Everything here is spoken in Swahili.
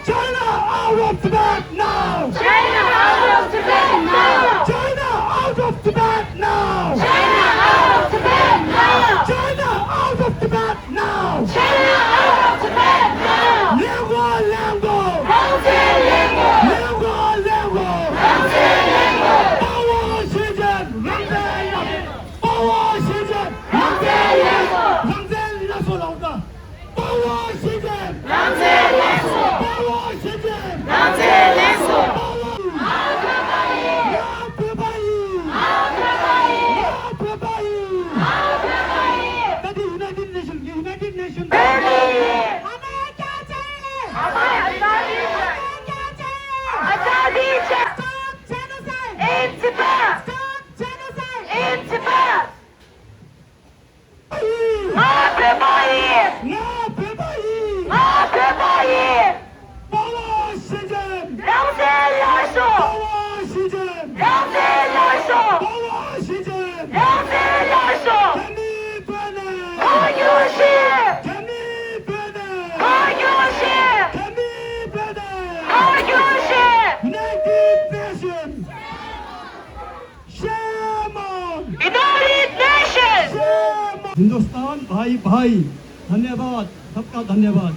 China out of Tibet now! China out of Tibet now! China out of Tibet now! China out of Tibet now! China out of Tibet now! China out of Tibet now! Lengo, Lengo! Hongzhi Lengo! Lengo, Lengo! Hongzhi Lengo! 把我时间扔在那里，把我时间扔在那里，扔在那所老的，把我时间，让这连锁！把我时间，让这连锁！把我。奥特曼一！要不把你，奥特曼一！要不把你。奥特曼一！ That is United Nations, United Nations. In Tibet! In Tibet!要不把你，把我时间，把我时间，把我时间，天地不能，天地不能，天地不能。United Nations. Shame on. Hindustan भाई भाई धन्यवाद सबका धन्यवाद